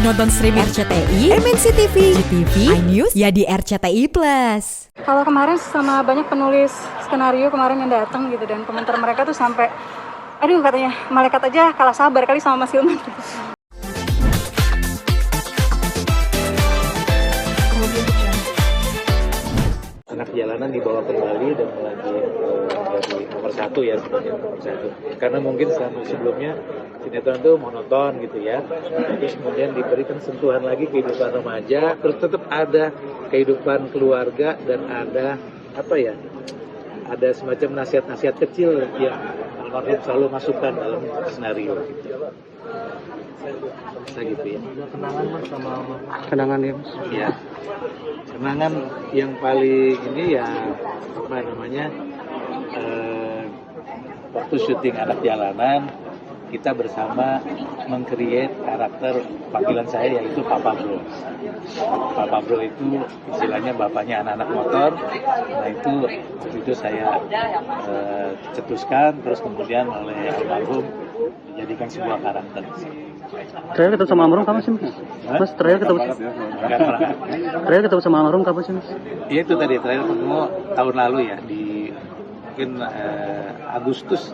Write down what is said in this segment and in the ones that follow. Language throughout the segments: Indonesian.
Nonton streaming RCTI, MNC TV, GTV, iNews, ya di RCTI Plus. Kalau kemarin sama banyak penulis skenario kemarin yang datang gitu, dan komentar mereka tuh sampai, aduh katanya malaikat aja kalah sabar kali sama Mas Hilman. Anak jalanan dibawa kembali dan lagi jadi nomor satu ya, sebagai nomor satu. Karena mungkin sebelumnya sinetron itu monoton gitu ya. Terus kemudian diberikan sentuhan lagi kehidupan remaja, terus tetap ada kehidupan keluarga dan ada apa ya? Ada semacam nasihat-nasihat kecil yang almarhum selalu masukkan dalam skenario gitu. Bisa gitu ya. Kenangan Mas sama Kenangan ya Mas? Iya. Kenangan yang paling ini ya apa namanya, waktu syuting Anak Jalanan kita bersama meng-create karakter panggilan saya yaitu Papa Bro. Papa Bro itu istilahnya bapaknya anak-anak motor. Nah itu waktu itu saya cetuskan, terus kemudian oleh almarhum dijadikan sebuah karakter. Terakhir ketemu sama almarhum kapan sih Mas? Terakhir ketemu sama almarhum kapan sih Mas? Iya itu tadi terakhir ketemu tahun lalu ya, di mungkin Agustus.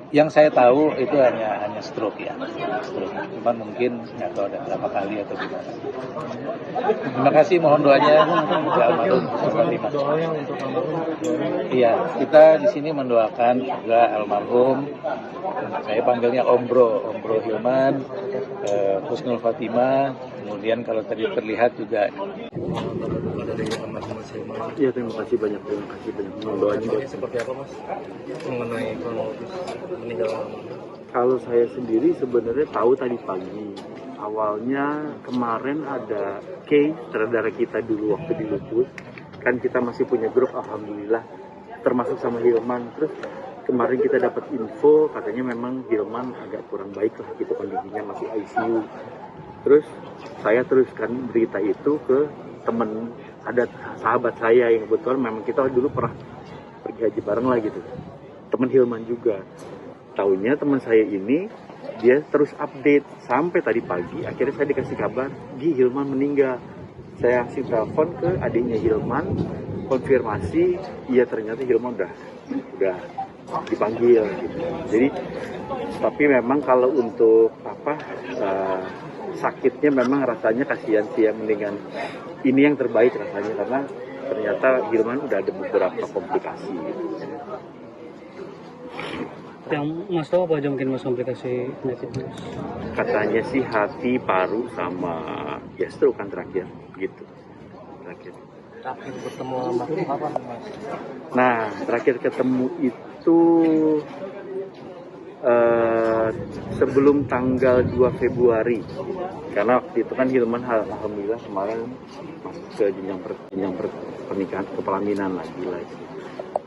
Yang saya tahu itu hanya stroke ya, stroke. Cuman mungkin nggak tahu ada berapa kali atau gimana. Terima kasih, mohon doanya untuk almarhum Fatimah. Iya, kita di sini mendoakan juga almarhum. Saya panggilnya Om Bro Hilman, Husnul Fatimah. Kemudian kalau tadi terlihat juga. Iya, terima kasih banyak. Doanya seperti apa Mas mengenai kronologis meninggal almarhum? Kalau saya sendiri sebenarnya tahu tadi pagi. Awalnya kemarin ada case saudara kita dulu waktu di Lupus. Kan kita masih punya grup, alhamdulillah, termasuk sama Hilman. Terus kemarin kita dapat info katanya memang Hilman agak kurang baik lah gitu, kondisinya masih ICU. Terus saya teruskan berita itu ke temen, ada sahabat saya yang kebetulan memang kita dulu pernah pergi haji bareng lah gitu, temen Hilman juga. Taunya teman saya ini dia terus update sampai tadi pagi, akhirnya saya dikasih kabar Gi, Hilman meninggal. Saya kasih telepon ke adiknya Hilman, konfirmasi, iya ternyata Hilman udah dipanggil gitu. Jadi tapi memang kalau untuk sakitnya memang rasanya kasihan sih ya, mendingan ini yang terbaik rasanya, karena ternyata Hilman udah ada beberapa komplikasi gitu. Yang Mas tahu apa aja mungkin Mas komplikasi penyakit Mas? Katanya sih hati, paru, sama ya stroke kan terakhir gitu. Terakhir Bertemu almarhum kapan Mas? Nah, terakhir ketemu itu sebelum tanggal 2 Februari. Karena waktu itu kan Hilman alhamdulillah kemarin masuk ke jenjang pernikahan, kepelaminan lagi.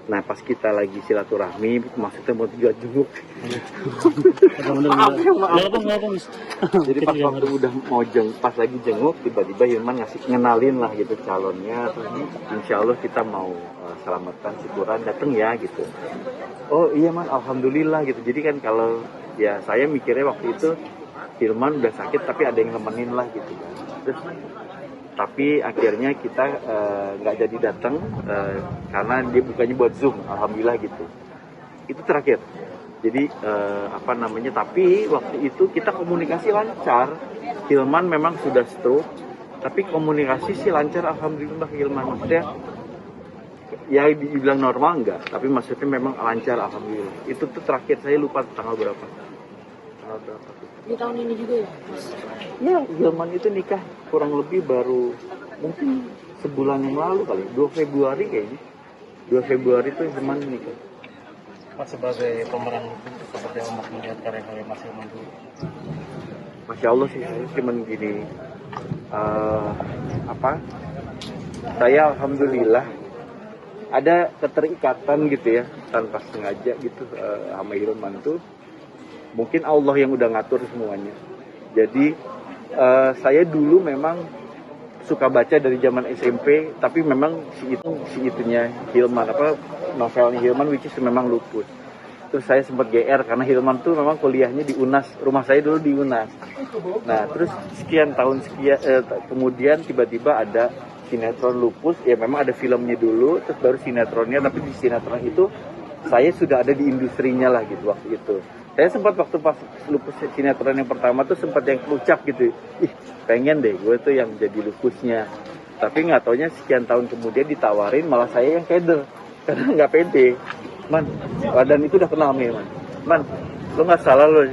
Nah, pas kita lagi silaturahmi, maksudnya mau juga jenguk. Maaf. Jadi pas waktu udah mau pas lagi jenguk, tiba-tiba Hilman ngenalin lah gitu calonnya. Terus insya Allah kita mau selamatkan syukuran, dateng ya gitu. Oh iya Man, alhamdulillah gitu. Jadi kan kalau ya saya mikirnya waktu itu Hilman udah sakit tapi ada yang nemenin lah gitu kan. Terus tapi akhirnya kita nggak jadi datang karena dia bukannya buat Zoom, alhamdulillah gitu. Itu terakhir. Jadi tapi waktu itu kita komunikasi lancar. Hilman memang sudah stroke, tapi komunikasi sih lancar, alhamdulillah Hilman. Maksudnya ya dibilang normal enggak, tapi maksudnya memang lancar, alhamdulillah. Itu tuh terakhir, saya lupa tanggal berapa. Di tahun ini juga ya? Ya, Hilman itu nikah kurang lebih baru mungkin sebulan yang lalu kali, 2 Februari kayaknya. 2 Februari itu Hilman nikah. Mas sebagai pemeran seperti yang Mas melihat karya-karya Mas Hilman dulu. Masya Allah sih, saya cuman gini, saya alhamdulillah ada keterikatan gitu ya, tanpa sengaja gitu sama Hilman tuh. Mungkin Allah yang udah ngatur semuanya. Jadi saya dulu memang suka baca dari zaman SMP, tapi memang si itunya Hilman, novelnya Hilman which is memang Lupus. Terus saya sempat GR karena Hilman tuh memang kuliahnya di UNAS, rumah saya dulu di UNAS. Nah terus sekian tahun kemudian tiba-tiba ada sinetron Lupus, ya memang ada filmnya dulu, terus baru sinetronnya, tapi di sinetron itu saya sudah ada di industrinya lah gitu waktu itu. Saya sempat waktu pas Lupus sinetron yang pertama tuh sempat yang ucap gitu, ih pengen deh gue tuh yang jadi Lupusnya. Tapi nggak taunya sekian tahun kemudian ditawarin malah saya yang keder, karena nggak pede. Man, dan itu udah kenal nih man, lo nggak salah lo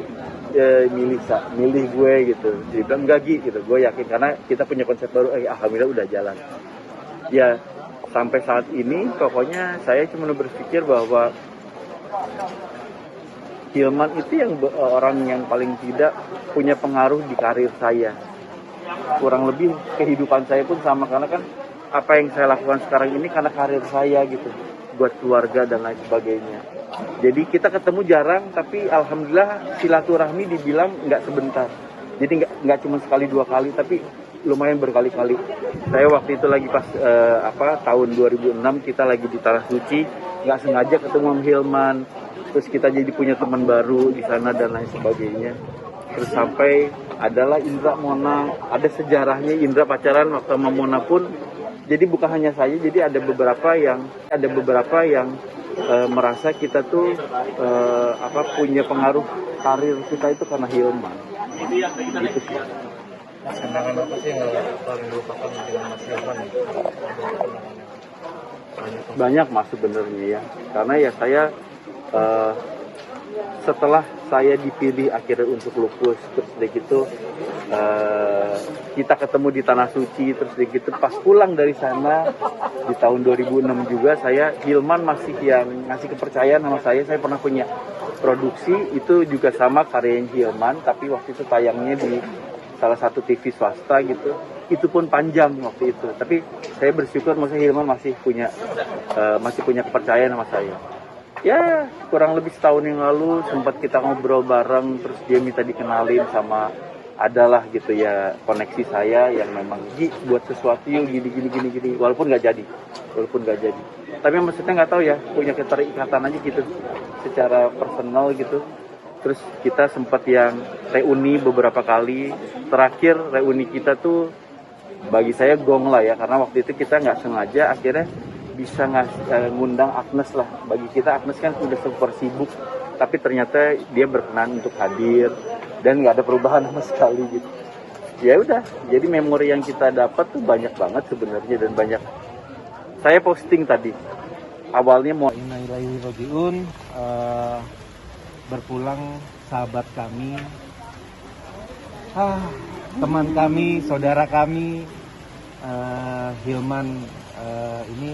milih gue gitu. Dia bilang enggak gitu, gue yakin karena kita punya konsep baru, alhamdulillah udah jalan. Ya sampai saat ini pokoknya saya cuma berpikir bahwa Hilman itu yang orang yang paling tidak punya pengaruh di karir saya. Kurang lebih kehidupan saya pun sama, karena kan apa yang saya lakukan sekarang ini karena karir saya gitu, buat keluarga dan lain sebagainya. Jadi kita ketemu jarang, tapi alhamdulillah silaturahmi dibilang nggak sebentar. Jadi nggak cuma sekali dua kali, tapi lumayan berkali-kali. Saya waktu itu lagi pas tahun 2006 kita lagi di Tanah Suci, nggak sengaja ketemu sama Hilman. Terus kita jadi punya teman baru di sana dan lain sebagainya. Terus sampai adalah Indra Mona, ada sejarahnya Indra pacaran waktu sama Mona pun. Jadi bukan hanya saya, jadi ada beberapa yang merasa kita tuh punya pengaruh karir kita itu karena Hilman. Gitu sih. Kenangan apa sih yang paling dilupakan dengan Mas Hilman? Banyak mas sebenarnya ya, karena ya saya setelah saya dipilih akhirnya untuk Lupus, terus dari gitu kita ketemu di Tanah Suci, terus dari gitu pas pulang dari sana di tahun 2006 juga Hilman masih yang ngasih kepercayaan sama saya pernah punya produksi itu juga sama karyanya Hilman, tapi waktu itu tayangnya di salah satu TV swasta gitu, itu pun panjang waktu itu, tapi saya bersyukur maksudnya Hilman masih punya kepercayaan sama saya. Ya kurang lebih setahun yang lalu sempat kita ngobrol bareng, terus dia minta dikenalin sama adalah gitu ya koneksi saya yang memang buat sesuatu yuk gini walaupun nggak jadi, tapi maksudnya nggak tahu ya, punya keterikatan aja gitu secara personal gitu. Terus kita sempat yang reuni beberapa kali, terakhir reuni kita tuh bagi saya gong lah ya, karena waktu itu kita nggak sengaja akhirnya bisa ngundang Agnes lah. Bagi kita Agnes kan udah super sibuk, tapi ternyata dia berkenan untuk hadir dan nggak ada perubahan sama sekali gitu. Ya udah, jadi memori yang kita dapat tuh banyak banget sebenarnya, dan banyak. Saya posting tadi awalnya mau Innalillahi rojiun, berpulang sahabat kami, teman kami, saudara kami, Hilman. Ini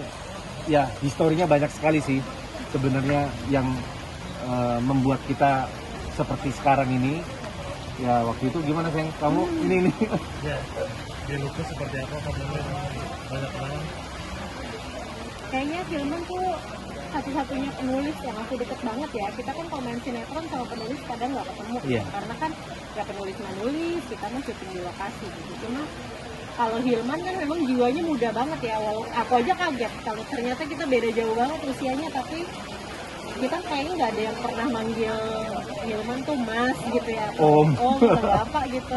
ya historinya banyak sekali sih sebenarnya yang membuat kita seperti sekarang ini. Ya waktu itu gimana sayang, kamu ini Ya, dia lupus seperti apa kamu banyak orang? Kayaknya Hilman tuh satu-satunya penulis yang aku deket banget ya. Kita kan kalau main sinetron sama penulis kadang nggak ketemu, karena kan ya penulis menulis, kita mah syuting di lokasi gitu. Cuma kalau Hilman kan memang jiwanya muda banget ya. Aku aja kaget kalau ternyata kita beda jauh banget usianya, tapi kita kayaknya nggak ada yang pernah manggil Hilman tuh mas gitu ya, om atau apa gitu,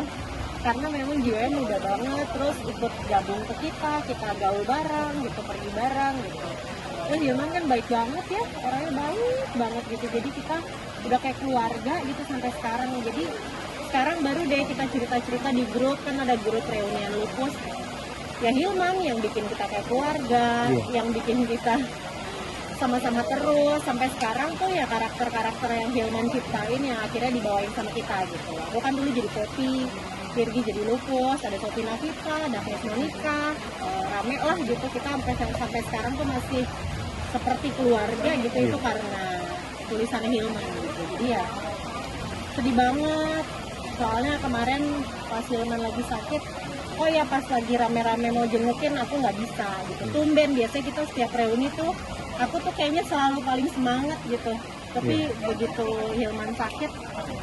karena memang jiwanya muda banget. Terus ikut gabung ke kita gaul bareng gitu, pergi bareng gitu. Terus Hilman kan baik banget ya, orangnya baik banget gitu, jadi kita udah kayak keluarga gitu sampai sekarang. Jadi sekarang baru deh kita cerita-cerita di grup, kan ada grup reunian Lupus ya, Hilman yang bikin kita kayak keluarga, yang bikin kita sama-sama terus sampai sekarang tuh ya, karakter-karakter yang Hilman ciptain yang akhirnya dibawain sama kita gitu. Aku kan dulu jadi Poppy, Virgi jadi Lupus, ada Sophie Navita, ada Agnes Monica, rame lah gitu. Kita sampai sekarang tuh masih seperti keluarga gitu, itu karena tulisannya Hilman gitu. Jadi ya sedih banget, soalnya kemarin pas Hilman lagi sakit, oh ya pas lagi rame-rame mau jengukin aku nggak bisa gitu. Tumben biasanya kita setiap reuni tuh aku tuh kayaknya selalu paling semangat gitu, tapi begitu Hilman sakit,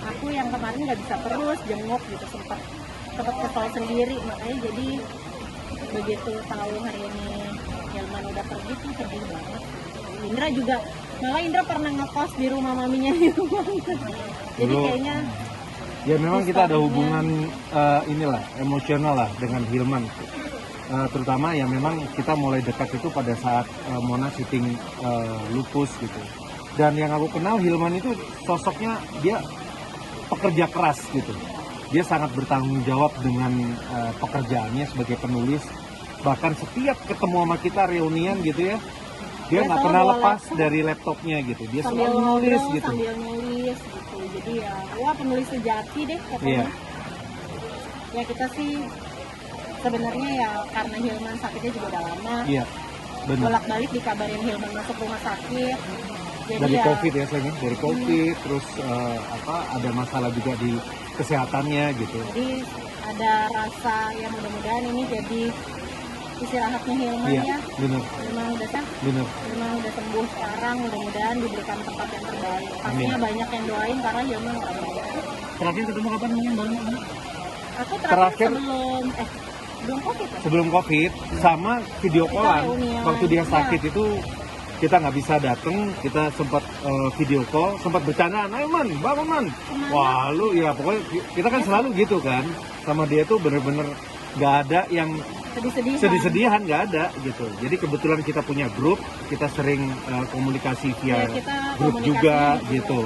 aku yang kemarin nggak bisa terus jenguk gitu, sempat kesal sendiri. Makanya jadi begitu tahu hari ini Hilman udah pergi tuh sedih banget. Indra juga Malah Indra pernah ngekos di rumah maminya Hilman. Jadi Dulu- kayaknya Ya memang kita ada historinya- hubungan inilah emosional lah dengan Hilman. Terutama ya memang kita mulai dekat itu pada saat Mona syuting Lupus gitu. Dan yang aku kenal Hilman itu sosoknya dia pekerja keras gitu. Dia sangat bertanggung jawab dengan pekerjaannya sebagai penulis. Bahkan setiap ketemu sama kita reunian gitu ya, dia Dia nggak selalu pernah bawa lepas laptop. dari laptopnya gitu. Dia sambil selalu nulis ngobrol, gitu. sambil nulis gitu. Jadi ya, wah penulis sejati deh katanya. Iya. Ya kita sih sebenarnya ya karena Hilman sakitnya juga udah lama. Iya, benar. Bolak-balik dikabarin Hilman masuk rumah sakit. Jadi Dari ya, COVID ya sayangnya, dari COVID, terus ada masalah juga di kesehatannya gitu. Jadi ada rasa yang mudah-mudahan ini jadi istirahatnya Hilman Iya, ya. benar, Hilman udah benar. Hilman udah sembuh sekarang, mudah-mudahan diberikan tempat yang terbaik. Pastinya Amin. banyak yang doain karena Hilman orang baik. Terakhir ketemu kapan mungkin baru ini? Aku Terakhir- belum COVID ya? Sebelum COVID sama video callan, reunian. waktu dia Iya. sakit itu kita nggak bisa datang, kita sempat video call, sempat bercandaan, ayo man, bangun man. Wah lu ya pokoknya kita kan selalu gitu kan, sama dia tuh bener-bener nggak ada yang Sedih-sedih. sedih-sedihan, nggak ada gitu. Jadi kebetulan kita punya grup, kita sering komunikasi via Ya, kita grup komunikasi juga gitu. gitu.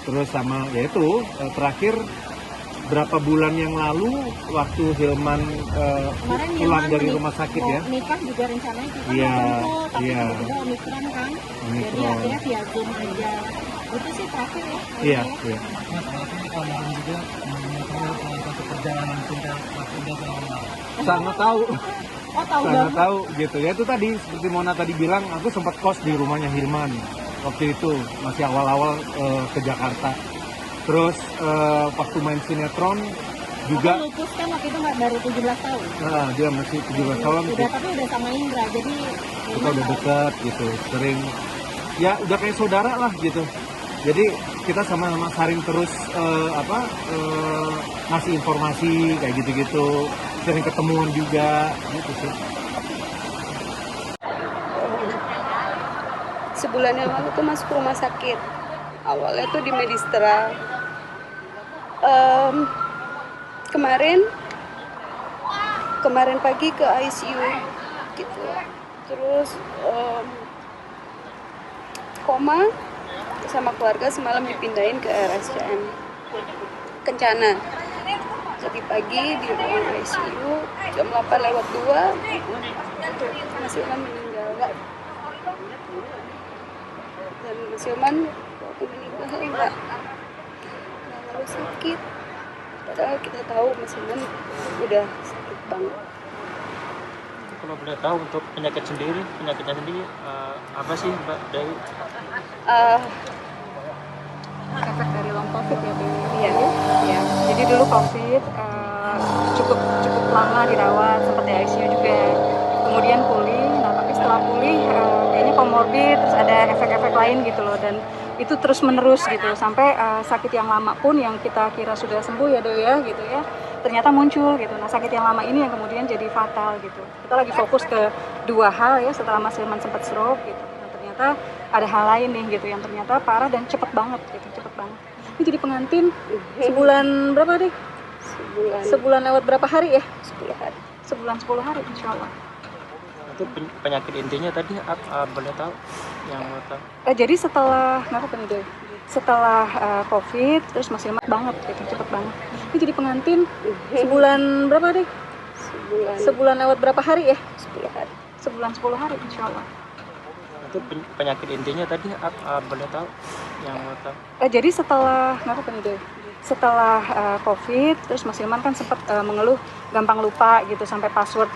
Terus sama yaitu terakhir berapa bulan yang lalu waktu Hilman Kemarin pulang Hilman dari rumah sakit mau ya. nikah juga rencananya kita Iya, mau kumpul, tapi iya. tiba-tiba Omikron kan. Jadi Omikron. akhirnya via Zoom aja. Itu sih terakhir ya. Iya, kayaknya. iya. Mas, ini kemarin juga mengenai salah satu perjalanan cinta Mas Ida sama Sangat tahu, Oh tahu sangat banget. tahu gitu. Ya itu tadi seperti Mona tadi bilang, aku sempat kos di rumahnya Hilman waktu itu masih awal-awal ke Jakarta. Terus waktu main sinetron juga, Aku lupus kan waktu itu baru 17 tahun. dia masih 17 tahun. Udah tapi udah sama Indra, jadi Kita udah deket gitu, sering ya udah kayak saudara lah gitu. Jadi kita sama-sama saring terus ngasih informasi kayak gitu-gitu, sering ketemuan juga gitu sih. Sebulan yang lalu tuh masuk rumah sakit. Awalnya tuh di Medistra. Kemarin pagi ke ICU gitu. Terus koma sama keluarga, semalam dipindahin ke RSCM Kencana. Tadi pagi di ruang ICU jam 8:02 Mas Ilman meninggal. Dan Mas Ilman waktu meninggal nggak terlalu sakit. Padahal kita tahu Mas Ilman udah sakit banget. Kalau boleh tahu untuk penyakitnya sendiri apa sih Mbak Dewi? Efek dari long COVID ya, Dewi. Iya, iya. Jadi dulu COVID cukup lama dirawat, sempat di ICU juga. Kemudian pulih. Nah tapi setelah pulih kayaknya komorbid, terus ada efek-efek lain gitu loh. Dan itu terus menerus gitu sampai sakit yang lama pun yang kita kira sudah sembuh ya Dewi ya gitu ya, ternyata muncul gitu. Nah sakit yang lama ini yang kemudian jadi fatal gitu. Kita lagi fokus ke dua hal ya setelah Mas Hilman sempat stroke gitu. Nah ternyata ada hal lain nih gitu yang ternyata parah dan cepet banget gitu, cepet banget. Ini jadi pengantin sebulan berapa deh? Sebulan lewat berapa hari ya? 10 hari. Sebulan 10 hari insya Allah. Itu penyakit intinya tadi boleh tahu yang mau tahu? Jadi setelah kenapa nih Dewi? Setelah COVID terus Mas Hilman banget gitu, cepet banget. Ini jadi pengantin sebulan berapa deh? Sebulan lewat berapa hari ya? 10 hari. Sebulan 10 hari insya Allah. Itu penyakit intinya tadi boleh tahu yang mau tahu? Jadi setelah kenapa nih Dewi? Setelah COVID terus Mas Hilman kan sempat mengeluh gampang lupa gitu sampai password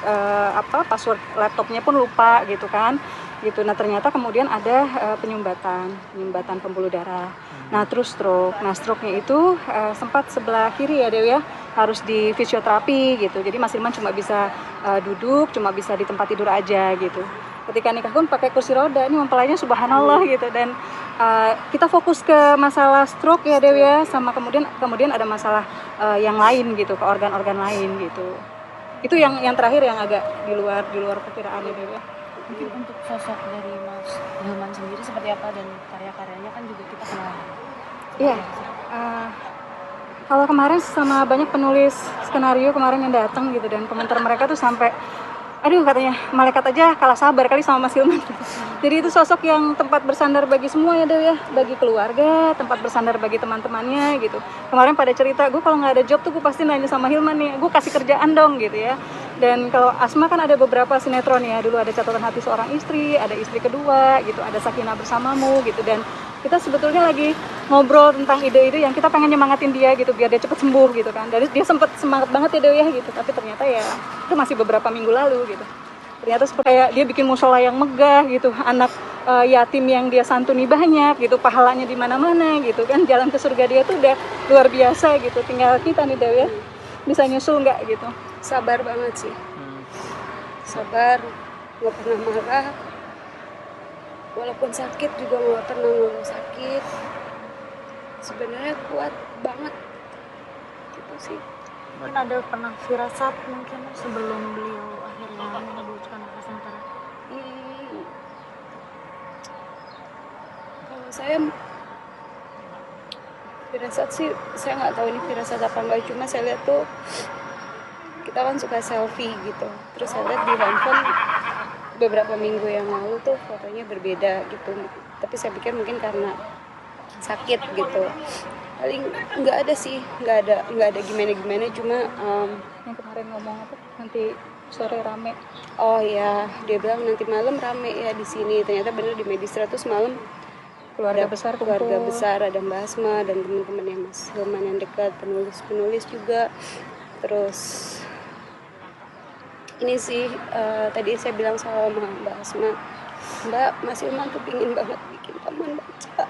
laptopnya pun lupa gitu kan gitu. Nah ternyata kemudian ada penyumbatan pembuluh darah. Nah terus stroke. Nah stroke-nya itu sempat sebelah kiri ya Dewi ya, harus di fisioterapi gitu. Jadi Mas Hilman cuma bisa duduk, cuma bisa di tempat tidur aja gitu. Ketika nikah pun pakai kursi roda, ini mempelainya subhanallah gitu. Dan kita fokus ke masalah stroke ya Dewi ya, sama kemudian ada masalah yang lain gitu, ke organ-organ lain gitu. Itu yang terakhir yang agak di luar perkiraan ya Dewi ya. Mungkin untuk sosok dari Mas Hilman sendiri seperti apa dan karya-karyanya kan juga kita kenal. Iya. Kalau kemarin sama banyak penulis skenario kemarin yang datang gitu dan komentar mereka tuh sampai aduh katanya malaikat aja kalah sabar kali sama Mas Hilman gitu. Jadi itu sosok yang tempat bersandar bagi semua ya Dew ya, bagi keluarga, tempat bersandar bagi teman-temannya gitu. Kemarin pada cerita, gue kalau nggak ada job tuh gue pasti nanya sama Hilman nih, gue kasih kerjaan dong gitu ya. Dan kalau Asma kan ada beberapa sinetron ya, dulu ada Catatan Hati Seorang Istri, ada Istri Kedua gitu, ada Sakinah Bersamamu gitu. Dan kita sebetulnya lagi ngobrol tentang ide-ide yang kita pengen nyemangatin dia gitu biar dia cepet sembuh gitu kan. Dari dia sempet semangat banget ya Dew ya gitu, tapi ternyata ya itu masih beberapa minggu lalu gitu. Ternyata seperti kayak dia bikin musola yang megah gitu, anak yatim yang dia santuni banyak gitu, pahalanya di mana-mana gitu kan, jalan ke surga dia tuh udah luar biasa gitu. Tinggal kita nih Dew ya, bisa nyusul nggak gitu. Sabar banget sih, sabar, nggak pernah marah, walaupun sakit juga nggak pernah ngeluh sakit. Sebenarnya kuat banget gitu sih. Mungkin ada pernah firasat mungkin sebelum beliau akhirnya menyebutkan pesan terakhir. Kalau saya firasat sih, saya nggak tahu ini firasat apa enggak, cuma saya lihat tuh kita kan suka selfie gitu, terus saya lihat di handphone beberapa minggu yang lalu tuh fotonya berbeda gitu, tapi saya pikir mungkin karena sakit gitu. Paling nggak ada sih, nggak ada gimana cuma Yang kemarin ngomong apa? Nanti sore rame. oh ya, dia bilang nanti malam rame ya di sini. Ternyata bener di Medistra terus malam Keluarga ada besar keluarga kumpul. besar, ada Mbak Asma dan teman-temannya Mas Hilman yang dekat, penulis juga. Terus ini sih tadi saya bilang sama Mbak Asma, Mbak, Mas Hilman tuh pingin banget bikin taman baca.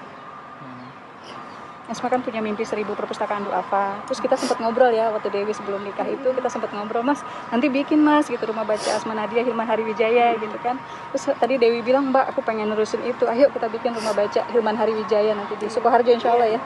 Asma kan punya mimpi 1000 perpustakaan duafa. Terus kita sempat ngobrol ya waktu Dewi sebelum nikah itu, kita sempat ngobrol, Mas nanti bikin Mas gitu rumah baca Asma Nadia Hilman Hariwijaya gitu kan. Terus tadi Dewi bilang, Mbak aku pengen nerusin itu, ayo kita bikin rumah baca Hilman Hariwijaya nanti di Sukoharjo insya Allah ya.